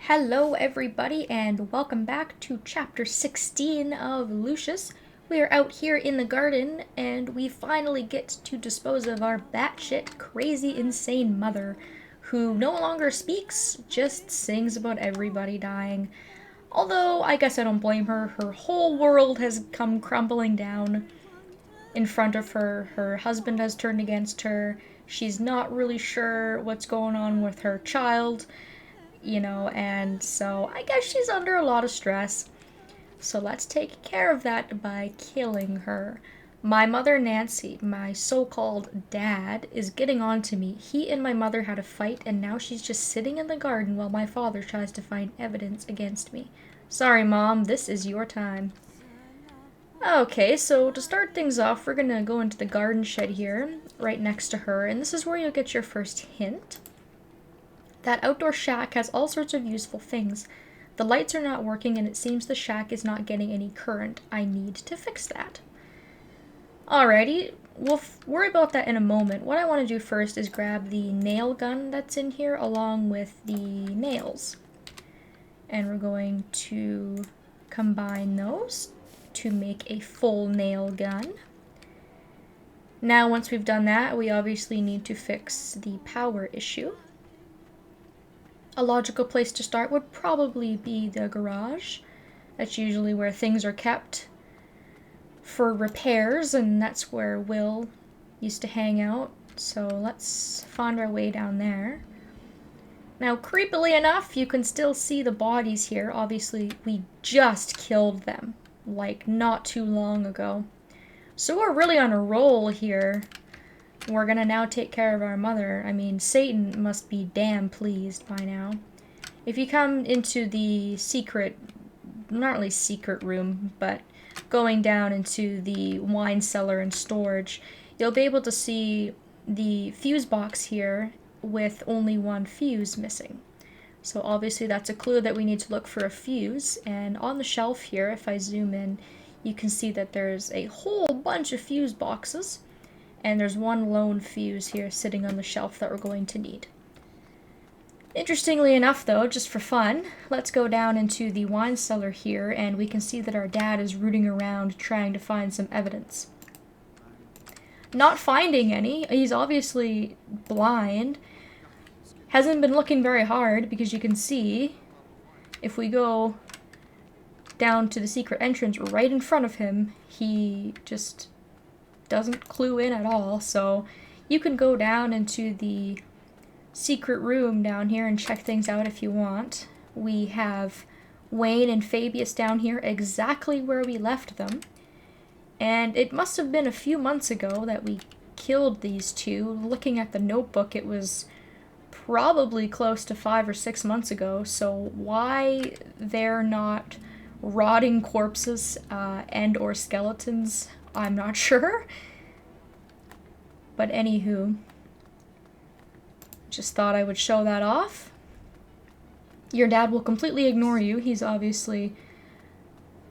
Hello everybody and welcome back to chapter 16 of Lucius. We are out here in the garden and we finally get to dispose of our batshit crazy insane mother who no longer speaks, just sings about everybody dying. Although I guess I don't blame her, her whole world has come crumbling down in front of her. Her husband has turned against her. She's not really sure what's going on with her child, and so I guess she's under a lot of stress. So let's take care of that by killing her. My mother, Nancy, my so called dad, is getting on to me. He and my mother had a fight, and now she's just sitting in the garden while my father tries to find evidence against me. Sorry, Mom, this is your time. Okay, so to start things off, we're gonna go into the garden shed here, right next to her, and this is where you'll get your first hint. That outdoor shack has all sorts of useful things. The lights are not working and it seems the shack is not getting any current. I need to fix that. Alrighty, we'll worry about that in a moment. What I want to do first is grab the nail gun that's in here along with the nails. And we're going to combine those to make a full nail gun. Now once we've done that, we obviously need to fix the power issue. A logical place to start would probably be the garage. That's usually where things are kept for repairs, and that's where Will used to hang out. So let's find our way down there. Now, creepily enough, you can still see the bodies here. Obviously, we just killed them, like not too long ago. So we're really on a roll here. We're gonna now take care of our mother. I mean, Satan must be damn pleased by now. If you come into the secret, not really secret room, but going down into the wine cellar and storage, you'll be able to see the fuse box here with only one fuse missing. So obviously that's a clue that we need to look for a fuse. And on the shelf here, if I zoom in, you can see that there's a whole bunch of fuse boxes. And there's one lone fuse here sitting on the shelf that we're going to need. Interestingly enough though, just for fun, let's go down into the wine cellar here and we can see that our dad is rooting around trying to find some evidence. Not finding any. He's obviously blind. Hasn't been looking very hard because you can see if we go down to the secret entrance right in front of him, he just doesn't clue in at all. So you can go down into the secret room down here and check things out if you want. We have Wayne and Fabius down here exactly where we left them. And it must have been a few months ago that we killed these two. Looking at the notebook, it was probably close to 5 or 6 months ago. So why they're not rotting corpses and or skeletons, I'm not sure. But anywho, just thought I would show that off. Your dad will completely ignore you. He's obviously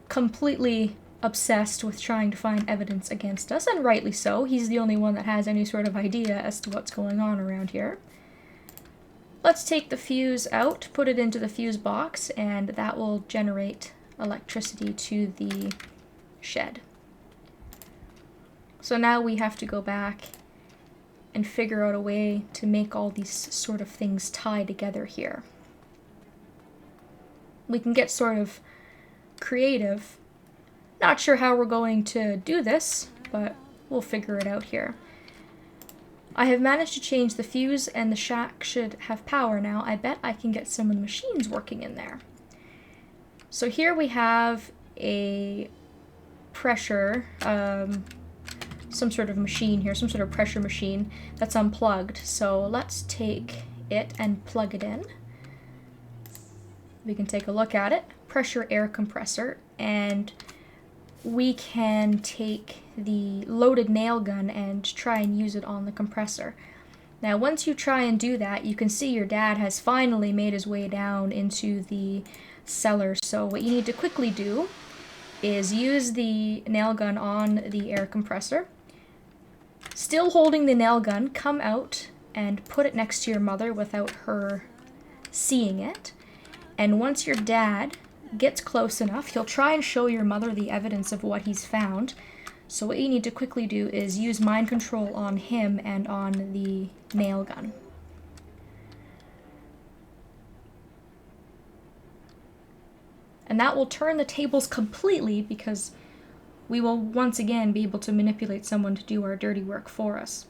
completely obsessed with trying to find evidence against us, and rightly so. He's the only one that has any sort of idea as to what's going on around here. Let's take the fuse out, put it into the fuse box, and that will generate electricity to the shed. So now we have to go back and figure out a way to make all these sort of things tie together here. We can get sort of creative. Not sure how we're going to do this, but we'll figure it out here. I have managed to change the fuse and the shack should have power now. I bet I can get some of the machines working in there. So here we have a pressure, some sort of machine here, some sort of pressure machine that's unplugged. So let's take it and plug it in. We can take a look at it. Pressure air compressor, and we can take the loaded nail gun and try and use it on the compressor. Now once you try and do that, you can see your dad has finally made his way down into the cellar. So what you need to quickly do is use the nail gun on the air compressor. Still holding the nail gun, come out and put it next to your mother without her seeing it. And once your dad gets close enough, he'll try and show your mother the evidence of what he's found. So what you need to quickly do is use mind control on him and on the nail gun. And that will turn the tables completely, because we will once again be able to manipulate someone to do our dirty work for us.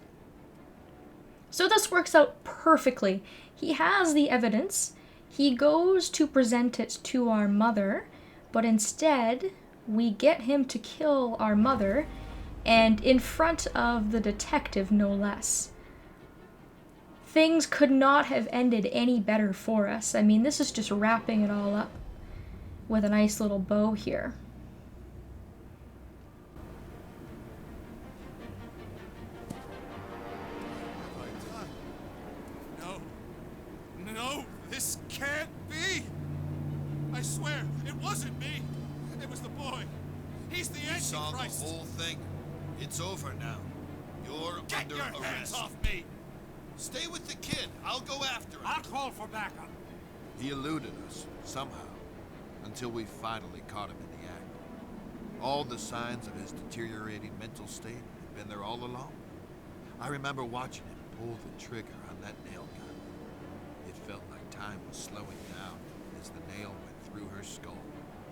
So this works out perfectly. He has the evidence. He goes to present it to our mother, but instead we get him to kill our mother, and in front of the detective, no less. Things could not have ended any better for us. I mean, this is just wrapping it all up with a nice little bow here. No, this can't be! I swear, it wasn't me! It was the boy! He's the Antichrist! You saw the whole thing. It's over now. You're Get under your arrest. hands off me! Stay with the kid. I'll go after him. I'll call for backup. He eluded us, somehow, until we finally caught him in the act. All the signs of his deteriorating mental state had been there all along. I remember watching him pull the trigger on that nail gun. It felt like time was slowing down as the nail went through her skull,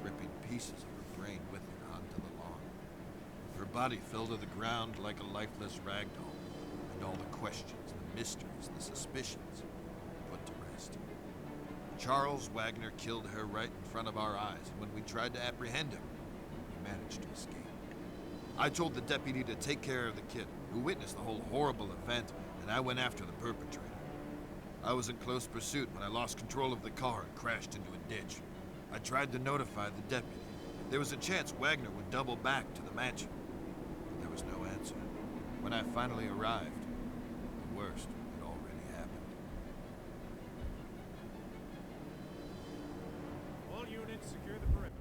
ripping pieces of her brain with it onto the lawn. Her body fell to the ground like a lifeless rag doll, and all the questions, the mysteries, the suspicions put to rest. Charles Wagner killed her right in front of our eyes, and when we tried to apprehend him, he managed to escape. I told the deputy to take care of the kid, who witnessed the whole horrible event, and I went after the perpetrator. I was in close pursuit when I lost control of the car and crashed into a ditch. I tried to notify the deputy. There was a chance Wagner would double back to the mansion, but there was no answer. When I finally arrived, the worst had already happened. All units secure the perimeter.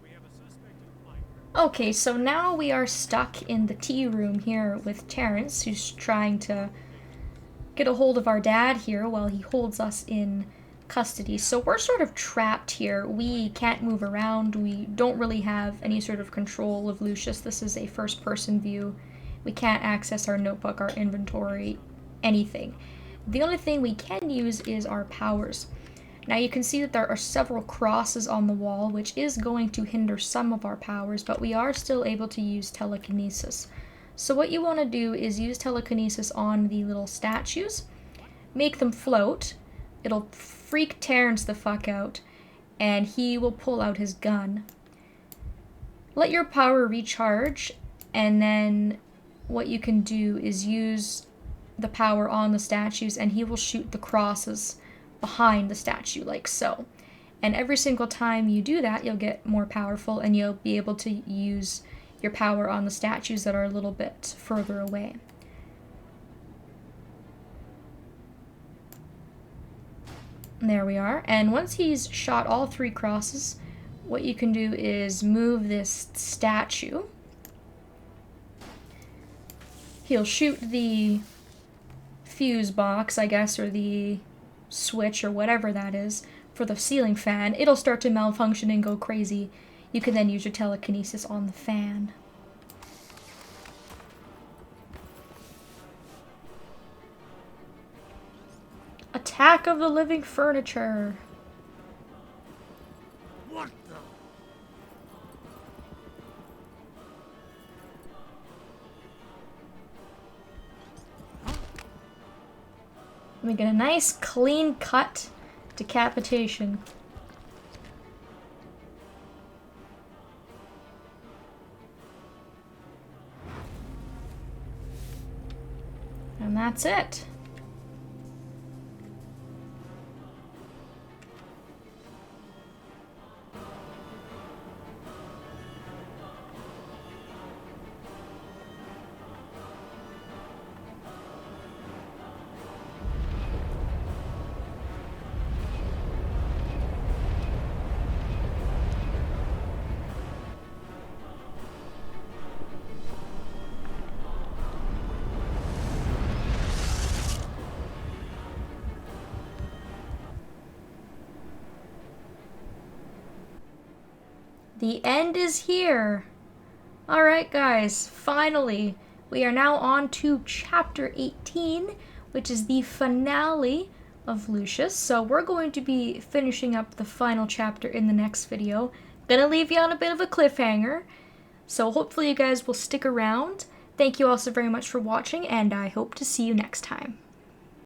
We have a suspect in flight. Okay, so now we are stuck in the tea room here with Terrence, who's trying to get a hold of our dad here while he holds us in custody. So we're sort of trapped here. We can't move around. We don't really have any sort of control of Lucius. This is a first-person view. We can't access our notebook, our inventory, anything. The only thing we can use is our powers. Now you can see that there are several crosses on the wall, which is going to hinder some of our powers, but we are still able to use telekinesis. So what you want to do is use telekinesis on the little statues, make them float. It'll freak Terrence the fuck out, and he will pull out his gun. Let your power recharge, and then what you can do is use the power on the statues, and he will shoot the crosses behind the statue, like so. And every single time you do that, you'll get more powerful, and you'll be able to use your power on the statues that are a little bit further away. There we are. And once he's shot all three crosses, what you can do is move this statue. He'll shoot the fuse box, I guess, or the switch or whatever that is for the ceiling fan. It'll start to malfunction and go crazy. You can then use your telekinesis on the fan. Attack of the living furniture. What the? We get a nice clean cut decapitation. And that's it. The end is here. Alright guys, finally, we are now on to chapter 18, which is the finale of Lucius. So we're going to be finishing up the final chapter in the next video. Gonna leave you on a bit of a cliffhanger, so hopefully you guys will stick around. Thank you all so very much for watching, and I hope to see you next time.